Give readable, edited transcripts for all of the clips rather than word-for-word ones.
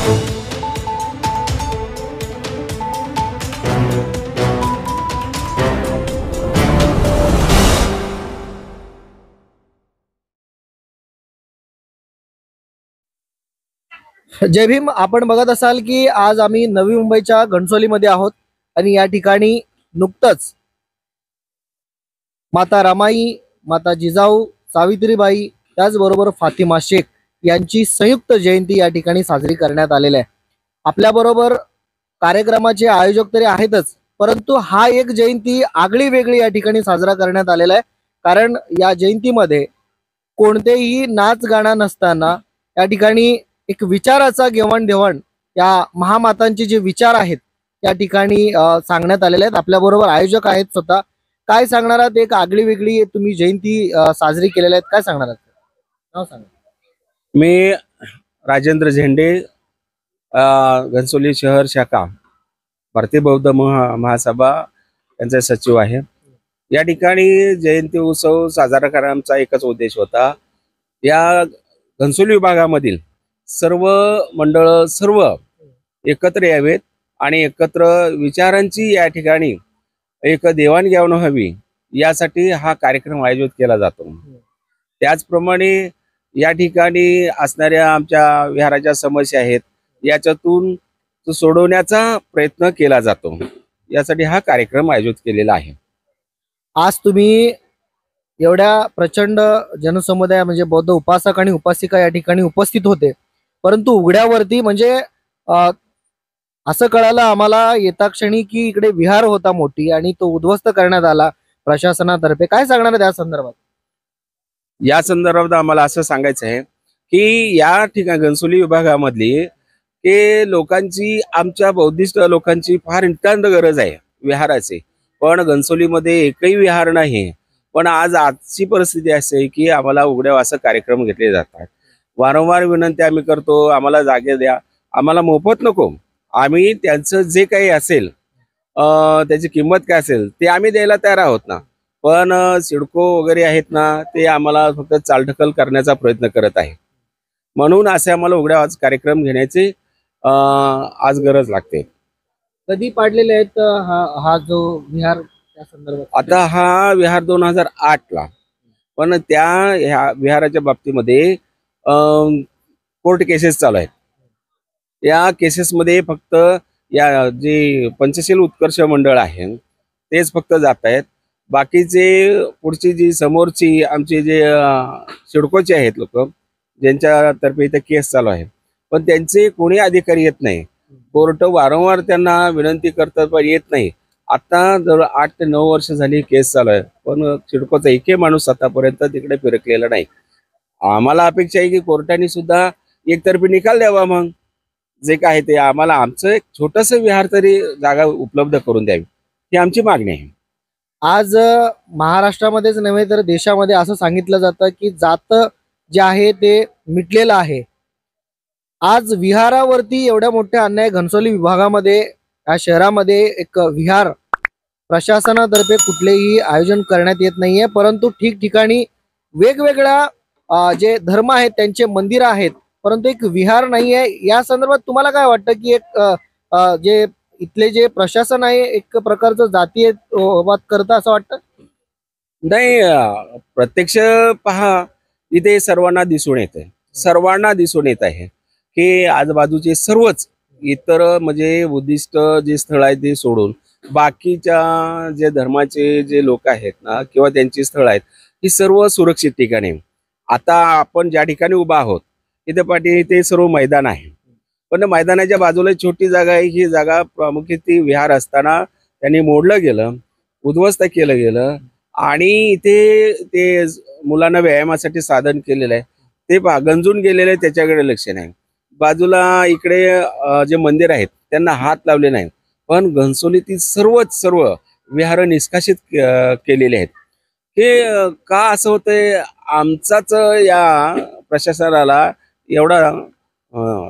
जय भीम. आपण बघत असाल की आज आम्ही नवी मुंबईच्या घणसोलीमध्ये आहोत आणि या ठिकाणी नुकतंच माता रमाई, माता जिजाऊ, सावित्रीबाई त्याचबरोबर फातिमा शेख यांची संयुक्त जयंती या ठिकाणी साजरी करण्यात आलेली आहे. आपल्याबरोबर कार्यक्रमाचे आयोजक तरी आहेतच, परंतु हा एक जयंती आगळी वेगळी या ठिकाणी साजरा करण्यात आलेला आहे. कारण या जयंतीमध्ये कोणतेही नाच गाणं नसताना या ठिकाणी एक विचाराचा घेवाणदेवाण या महामातांचे जे विचार आहेत त्या ठिकाणी सांगण्यात आलेले आहेत. आपल्या बरोबर आयोजक आहेत स्वतः. काय सांगणार आहात? एक आगळी वेगळी तुम्ही जयंती साजरी केलेल्या आहेत, काय सांगणार आहात? नाव सांगा. मी राजेंद्र झेंडे, घणसोली शहर शाखा भारतीय बौद्ध महासभा यांचा सचिव आहे. या ठिकाणी जयंती उत्सव साजरा करण्याचा एकच उद्देश होता. या घणसोली विभागामधील सर्व मंडळ सर्व एकत्र यावेत आणि एकत्र विचारांची या ठिकाणी एक देवाणघेवाण व्हावी यासाठी हा कार्यक्रम आयोजित केला जातो. त्याचप्रमाणे या ठिकाणी असणाऱ्या आमच्या विहाराच्या समस्या आहेत याच्यातून सोडवण्याचा प्रयत्न केला जातो. यासाठी हा कार्यक्रम आयोजित केलेला आहे. आज तुम्ही एवढ्या प्रचंड जनसमुदाय म्हणजे बौद्ध उपासक आणि उपासिका या ठिकाणी उपस्थित होते, परंतु उघड्यावरती म्हणजे असं कळालं आम्हाला येता क्षणी की इकडे विहार होता मोठी आणि तो उद्ध्वस्त करण्यात आला प्रशासनातर्फे. काय सांगणार आहे त्या संदर्भात? या संदर्भात आम्हाला असं सांगायचं आहे की या ठिकाणी घणसोली विभागामधली की लोकांची, आमच्या बौद्धिस्ट लोकांची फार नितांत गरज आहे विहाराची. पण घणसोलीमध्ये एकही विहार नाही. पण आजची परिस्थिती अशी आहे की आम्हाला उघड्यावर असं कार्यक्रम घेतले जातात. वारंवार विनंती आम्ही करतो, आम्हाला जागे द्या, आम्हाला मोफत नको. आम्ही त्यांचं जे काही असेल त्याची किंमत काय असेल ते आम्ही द्यायला तयार आहोत ना. पण सिडको वगैरे आहेत ना, ते आम्हाला फक्त चालढकल करण्याचा प्रयत्न करत आहे. म्हणून असे आम्हाला उघड्यावर कार्यक्रम घेण्याची आज गरज लागते. कधी पाडलेले आहेत हा जो विहार त्या संदर्भात? आता हा विहार 2008 ला, पण ह्या विहाराच्या बाबतीमध्ये कोर्ट केसेस चालू आहेत. या केसेसमध्ये फक्त या जे पंचशील उत्कर्ष मंडळ आहे तेच फक्त जात आहेत. बाकीचे पुढची जी समोरची आमचे जे सिडकोचे आहेत लोक ज्यांच्यातर्फे इथे केस चालू आहे, पण त्यांचे कोणी अधिकारी येत नाही. कोर्ट वारंवार त्यांना विनंती करतात पण येत नाही. आता जवळ 8 ते 9 वर्ष झाली केस चालू आहे, पण सिडकोचा एकही माणूस आतापर्यंत तिकडे फिरकलेला नाही. आम्हाला अपेक्षा आहे की कोर्टाने सुद्धा एकतर्फी निकाल द्यावा. मग जे काय ते आम्हाला आमचं एक छोटस विहार तरी जागा उपलब्ध करून द्यावी ही आमची मागणी आहे. आज महाराष्ट्रामध्येच नव्हे तर देशामध्ये असं सांगितलं जातं की जात जे आहे ते मिटलेलं आहे. आज विहारावरती एवढ्या मोठ्या अन्याय घणसोली विभागामध्ये या शहरामध्ये एक विहार प्रशासनातर्फे कुठलेही आयोजन करण्यात येत नाहीये, परंतु ठिकठिकाणी वेगवेगळ्या जे धर्म आहेत त्यांचे मंदिर आहेत, परंतु एक विहार नाहीये. या संदर्भात तुम्हाला काय वाटतं की एक जे इथले जे प्रशासन आहे एक प्रकारचं जातीय वाद करतं असं वाटतं? नाही, प्रत्यक्ष पहा इथे सर्वांना दिसून येत आहे की आजूबाजूचे सर्वच इतर म्हणजे बुद्धिस्ट जे स्थळ आहेत ते सोडून बाकीच्या जे धर्माचे जे लोक आहेत ना किंवा त्यांची स्थळ आहेत ही सर्व सुरक्षित ठिकाणी. आता आपण ज्या ठिकाणी उभा आहोत इथे पाठी ते सर्व मैदान आहे, पण मैदानाच्या बाजूला छोटी जागा आहे. ही जागा प्रामुख्याने ती विहार असताना त्यांनी मोडलं गेलं, उद्ध्वस्त केलं गेलं आणि इथे ते मुलांना व्यायामासाठी साधन केलेलं आहे ते गंजून गेलेलं आहे, त्याच्याकडे लक्ष नाही. बाजूला इकडे जे मंदिर आहेत त्यांना हात लावले नाही. पण घणसोलीतील सर्व विहार निष्कासित केलेले आहेत. हे का असं होतंय? आमचाच या प्रशासनाला एवढा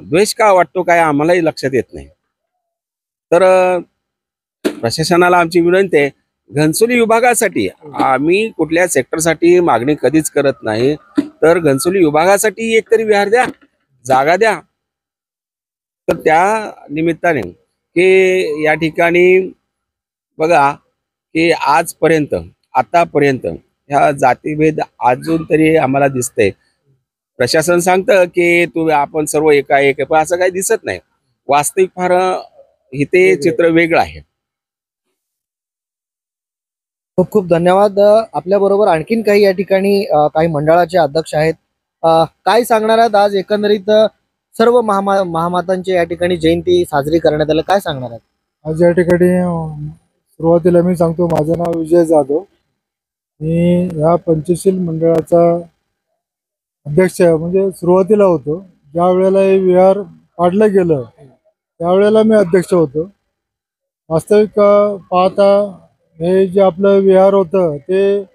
द्वेष का वाटतो काय आम्हालाही लक्षात येत नाही. तर प्रशासनाला आमची विनंती आहे, घणसोली विभागासाठी आम्ही कुठल्या सेक्टरसाठी मागणी कधीच करत नाही, तर घणसोली विभागासाठी एकतरी विहार द्या, जागा द्या. तर त्या निमित्ताने की या ठिकाणी बघा की आजपर्यंत आतापर्यंत ह्या जातीभेद अजून तरी आम्हाला दिसतंय. प्रशासन सांगतं की तुम्ही आपण सर्व एका एक आहे, पण असं काही दिसत नाही. वास्तविक फार इथे चित्र वेगळं आहे. खूप खूप धन्यवाद. आपल्या बरोबर आणखीन काही या ठिकाणी काही मंडळाचे अध्यक्ष आहेत. काय सांगणार आहात? आज एकंदरीत सर्व महामातांची या ठिकाणी जयंती साजरी करण्यात आली, काय सांगणार आहात? आज या ठिकाणी सुरुवातीला मी सांगतो, माझं नाव विजय जाधव. मी ह्या पंचशील मंडळाचा अध्यक्ष म्हणजे सुरुवातीला होतो. ज्या वेळेला हे विहार पाडलं गेलं त्यावेळेला मी अध्यक्ष होतो. वास्तविक पाहता हे जे आपलं विहार होतं हे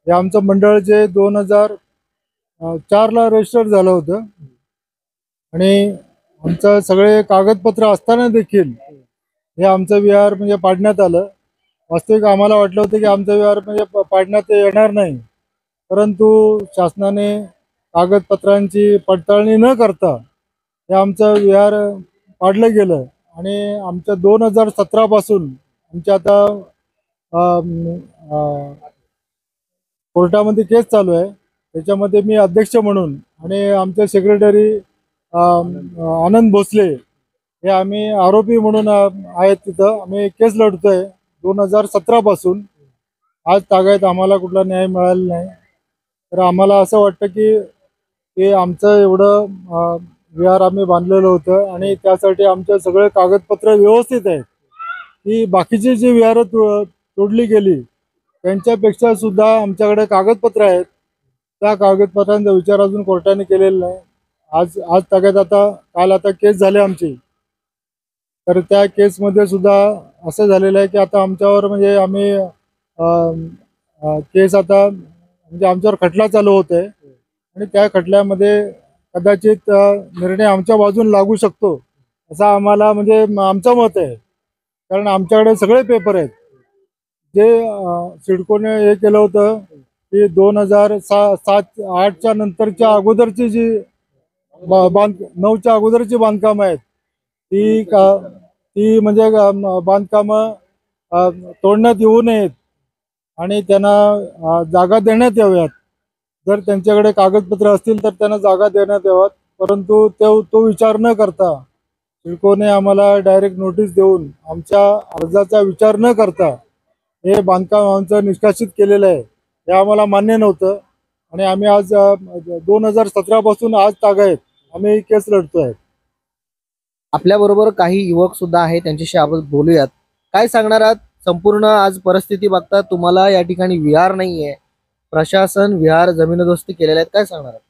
आमचं मंडळ जे 2004ला रजिस्टर झालं होतं आणि आमचं सगळे कागदपत्र असताना देखील हे आमचं विहार म्हणजे पाडण्यात आलं. वास्तविक आम्हाला वाटलं होतं की आमचं विहार म्हणजे पाडण्यात येणार नाही, परंतु शासनाने कागदपत्रांची पडताळणी न करता हे आमचं विहार पाडलं गेलं आणि आमच्या 2017 पासून आमच्या आता कोर्टामध्ये केस चालू आहे. त्याच्यामध्ये मी अध्यक्ष म्हणून आणि आमचे सेक्रेटरी आनंद भोसले हे आम्ही आरोपी म्हणून आहेत. तिथं आम्ही केस लढतोय 2017 पासून. आज तागायत आम्हाला कुठला न्याय मिळाला नाही. तर आम्हाला असं वाटतं की आमचं एवढं विहार आम्ही बांधलेलं होतं आणि त्यासाठी आमचे सगळे कागदपत्र व्यवस्थित आहेत. की बाकीची जी विहारं तोडली गेली त्यांच्यापेक्षा सुद्धा आमच्याकडे कागदपत्र आहेत. त्या कागदपत्रांचा विचार अजून कोर्टाने केलेला नाही. आज तागायत काल केस झाले आमची. तर त्या केसमध्ये सुद्धा असं झालेलं आहे की आता आमच्यावर म्हणजे आम्ही केस आता म्हणजे आमच्यावर खटला चालू होत आहे आणि त्या खटल्यामध्ये कदाचित निर्णय आमच्या बाजून लागू शकतो असं आम्हाला म्हणजे आमचं मत आहे. कारण आमच्याकडे सगळे पेपर आहेत. जे सिडकोने हे केलं होतं की 2007-8च्या नंतरच्या अगोदरची जी 9च्या अगोदरची बांधकामं आहेत ती म्हणजे बांधकामं तोडण्यात येऊ नयेत आणि त्यांना जागा देण्यात याव्यात. जर त्यांच्याकडे कागदपत्र असतील तर त्यांना जागा देण्यात याव्यात. परंतु तो विचार न करता सिडकोने आम्हाला डायरेक्ट नोटीस देऊन आमच्या अर्जाचा विचार न करता हे बांधकाम आमचं निष्कासित केलेलं आहे. हे आम्हाला मान्य नव्हतं आणि आम्ही आज 2017 पासून आज तागायत आम्ही केस लढतोय. आपल्या बरोबर काही युवक सुद्धा आहेत, त्यांच्याशी आपण बोलूयात. काय सांगणार आहात? संपूर्ण आज परिस्थिती बघता तुम्हाला या ठिकाणी विहार नाहीये, प्रशासन विहार जमीनदोस्ती केलेले आहेत, काय सांगणार आहात?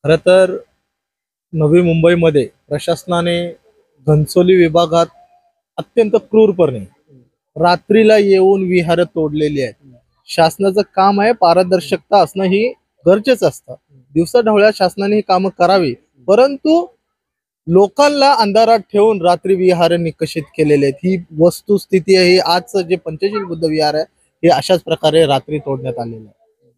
खरं तर नवी मुंबईमध्ये प्रशासनाने घनसोली विभागात अत्यंत क्रूरपणे रात्रीला येऊन विहार तोडलेली आहेत. शासनाचं काम आहे, पारदर्शकता असणं ही गरजेचं असतं. दिवसाढवळ्या शासनाने ही कामं करावी, परंतु लोकांना अंधारात ठेवून रात्री विहार निकषित केलेले आहेत. ही वस्तुस्थिती आहे. ही आजचं जे पंचशील बुद्ध विहार आहे हे अशाच प्रकारे रात्री तोडण्यात आलेलं आहे.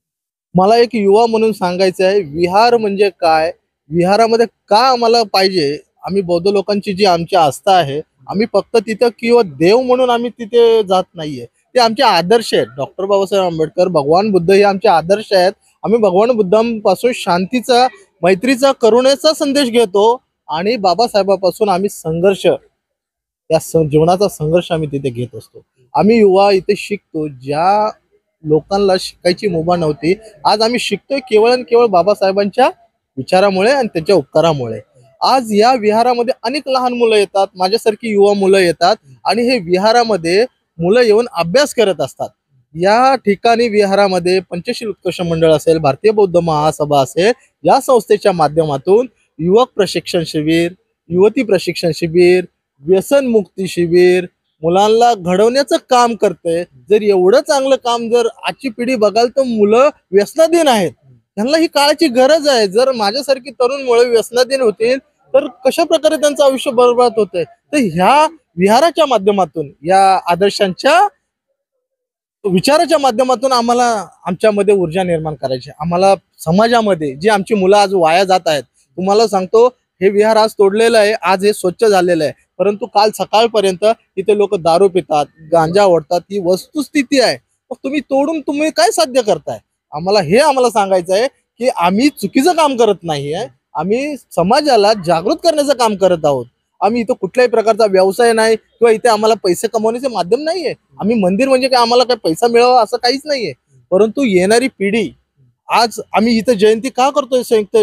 मला एक युवा म्हणून सांगायचं आहे, विहार म्हणजे काय, विहारामध्ये का आम्हाला पाहिजे. आम्ही बौद्ध लोकांची जी आमची आस्था आहे, आम्ही फक्त तिथं किंवा देव म्हणून आम्ही तिथे जात नाहीये. ते आमचे आदर्श आहेत. डॉक्टर बाबासाहेब आंबेडकर, भगवान बुद्ध हे आमचे आदर्श आहेत. आम्ही भगवान बुद्धांपासून शांतीचा, मैत्रीचा, करुणेचा संदेश घेतो आणि बाबासाहेबांपासून आम्ही संघर्ष, त्या जीवनाचा संघर्ष आम्ही तिथे घेत असतो. आम्ही युवा इथे शिकतो. ज्या लोकांना शिकायची मुभा नव्हती, आज आम्ही शिकतोय केवळ आणि केवळ बाबासाहेबांच्या विचारामुळे आणि त्यांच्या उपकारामुळे. आज या विहारामध्ये अनेक लहान मुलं येतात, माझ्यासारखी युवा मुलं येतात आणि हे विहारामध्ये मुलं येऊन अभ्यास करत असतात. या ठिकाणी विहारामध्ये पंचशील उत्कर्ष मंडळ असेल, भारतीय बौद्ध महासभा असेल, या संस्थेच्या माध्यमातून युवक प्रशिक्षण शिबिर, युवती प्रशिक्षण शिबिर, व्यसन मुक्ती शिबिर मुलांना घडवण्याचं काम करते. जर एवढं चांगलं काम जर आजची पिढी बघाल तर मुलं व्यसनाधीन आहेत. त्यांना ही काळाची गरज आहे. जर माझ्यासारखी तरुण मुलं व्यसनाधीन होतील तर कशा प्रकारे त्यांचं आयुष्य बरबाद होतंय. तर ह्या विहाराच्या माध्यमातून, या आदर्शांच्या विचाराच्या माध्यमातून आम्हाला आमच्यामध्ये ऊर्जा निर्माण करायची. आम्हाला समाजामध्ये जी आमची मुलं आज वाया जात आहेत, तुम्हाला सांगतो हे विहार आज तोडलेलं आहे, आज हे स्वच्छ झालेलं आहे, परंतु काल सकाळपर्यंत इथे लोक दारू पितात, गांजा ओढतात, ही वस्तुस्थिती आहे. मग तुम्ही तोडून तुम्ही काय साध्य करताय? आम्हाला सांगायचं आहे की आम्ही चुकीचं काम करत नाही आहे, आम्ही समाजाला जागृत करण्याचं काम करत आहोत. आम्ही इथं कुठल्याही प्रकारचा व्यवसाय नाही किंवा इथे आम्हाला पैसे कमवण्याचे माध्यम नाहीये. आम्ही मंदिर म्हणजे काय आम्हाला काही पैसा मिळावा असं काहीच नाहीये. परंतु येणारी पिढी, आज आम्ही इथं जयंती का करतोय, संयुक्त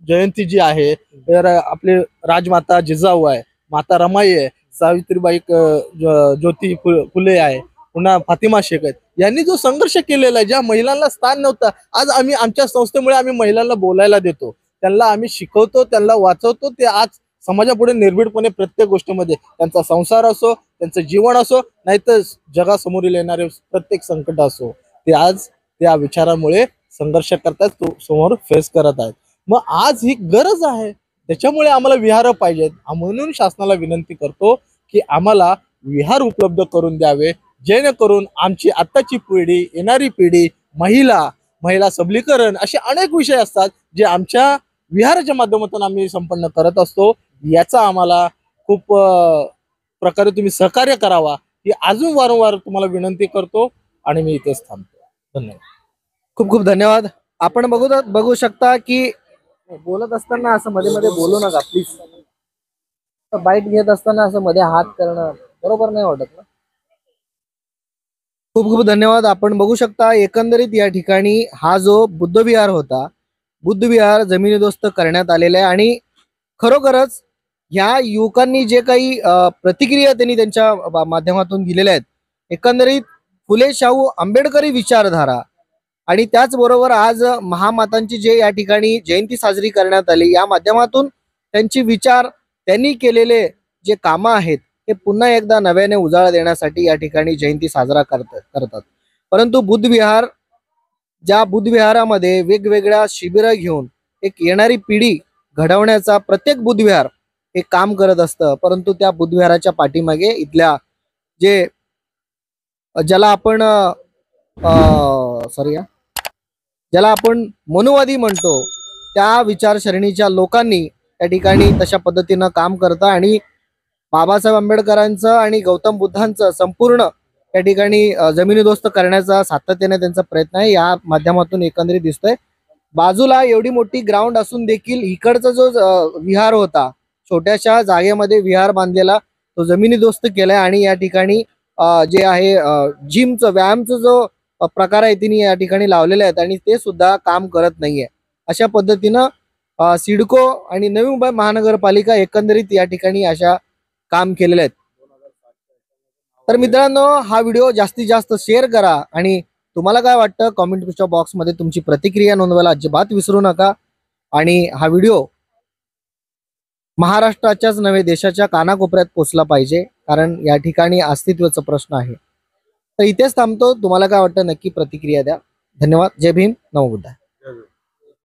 जयंती जी आहे, तर आपले राजमाता जिजाऊ आहे, माता रमाई आहे, सावित्रीबाई ज्योती फुले आहे, पुन्हा फातिमा शेख आहेत. यांनी जो संघर्ष केलेला आहे, ज्या महिलांना स्थान नव्हतं, आज आम्ही आमच्या संस्थेमुळे आम्ही महिलांना बोलायला देतो, त्यांना आम्ही शिकवतो, त्यांना वाचवतो. ते आज समाजापुढे निर्भीडपणे प्रत्येक गोष्टीमध्ये, त्यांचा संसार असो, त्यांचं जीवन असो, नाहीतर जगासमोरील येणारे प्रत्येक संकट असो, ते आज त्या विचारामुळे संघर्ष करतात, तो समोर फेस करत आहेत. मग आज ही गरज आहे, त्याच्यामुळे आम्हाला विहार पाहिजेत. म्हणून शासनाला विनंती करतो की आम्हाला विहार उपलब्ध करून द्यावे, जेणेकरून आमची आत्ताची पिढी, येणारी पिढी, महिला सबलीकरण असे अनेक विषय असतात जे आमच्या विहाराच्या माध्यमातून आम्ही संपन्न करत असतो. याचा आम्हाला खूप प्रकारे तुम्ही सहकार्य करावा ही अजून वारंवार तुम्हाला विनंती करतो आणि मी इथेच थांबतो. धन्यवाद. खूप खूप धन्यवाद. आपण बघू शकता की बोलत असताना असं मध्ये मध्ये बोलू नका प्लीज. बाईट घेत असताना असं मध्ये हात करणं बरोबर नाही वाटत ना. खूप खूप धन्यवाद. आपण बघू शकता एकंदरीत या ठिकाणी हा जो बुद्धविहार होता, बुद्धविहार जमिनीदोस्त करण्यात आलेला आहे. आणि खरोखरच ह्या युवकांनी जे काही प्रतिक्रिया त्यांनी त्यांच्या माध्यमातून दिलेल्या आहेत, एकंदरीत फुले शाहू आंबेडकरी विचारधारा आणि त्याचबरोबर आज महामातांची जे या ठिकाणी जयंती साजरी करण्यात आली, या माध्यमातून त्यांची विचार, त्यांनी केलेले जे कामं आहेत ते पुन्हा एकदा नव्याने उजाळा देण्यासाठी या ठिकाणी जयंती साजरा करतात. परंतु बुद्धविहार, ज्या बुद्धविहारामध्ये वेगवेगळ्या शिबिरं घेऊन एक येणारी पिढी घडवण्याचा प्रत्येक बुद्धविहार हे काम करत असतं. परंतु त्या बुद्धविहाराच्या पाठीमागे इथल्या जे ज्याला आपण मनुवादी म्हणतो, त्या विचारसरणीच्या लोकांनी त्या ठिकाणी तशा पद्धतीनं काम करतं. आणि बाबासाहेब आंबेडकरांचं आणि गौतम बुद्धांचं संपूर्ण त्या ठिकाणी जमिनीदोस्त करण्याचा सातत्याने त्यांचा प्रयत्न आहे, या माध्यमातून एकंदरीत दिसतोय. बाजूला एवढी मोठी ग्राउंड असून देखील इकडचा जो विहार होता, छोट्याशा जागेमध्ये विहार बांधलेला, तो जमिनीदोस्त केलाय. आणि या ठिकाणी जे आहे जिमचं, व्यायामचं जो प्रकार आहे तिने या ठिकाणी लावलेले आहेत आणि ते सुद्धा काम करत नाहीये. अशा पद्धतीनं सिडको आणि नवी मुंबई महानगरपालिका एकंदरीत या ठिकाणी अशा काम केलेले आहेत. तर मित्रांनो, हा व्हिडिओ जास्तीत जास्त शेअर करा आणि तुम्हाला काय वाटतं कॉमेंटच्या बॉक्समध्ये तुमची प्रतिक्रिया नोंदवायला अजिबात विसरू नका. आणि हा व्हिडिओ महाराष्ट्राच्याच नव्हे देशाच्या कानाकोपऱ्यात पोहोचला पाहिजे, कारण या ठिकाणी अस्तित्वाचा प्रश्न आहे. तर इथेच थांबतो. तुम्हाला काय वाटतं नक्की प्रतिक्रिया द्या. धन्यवाद. जय भीम. नमो बुद्धाय.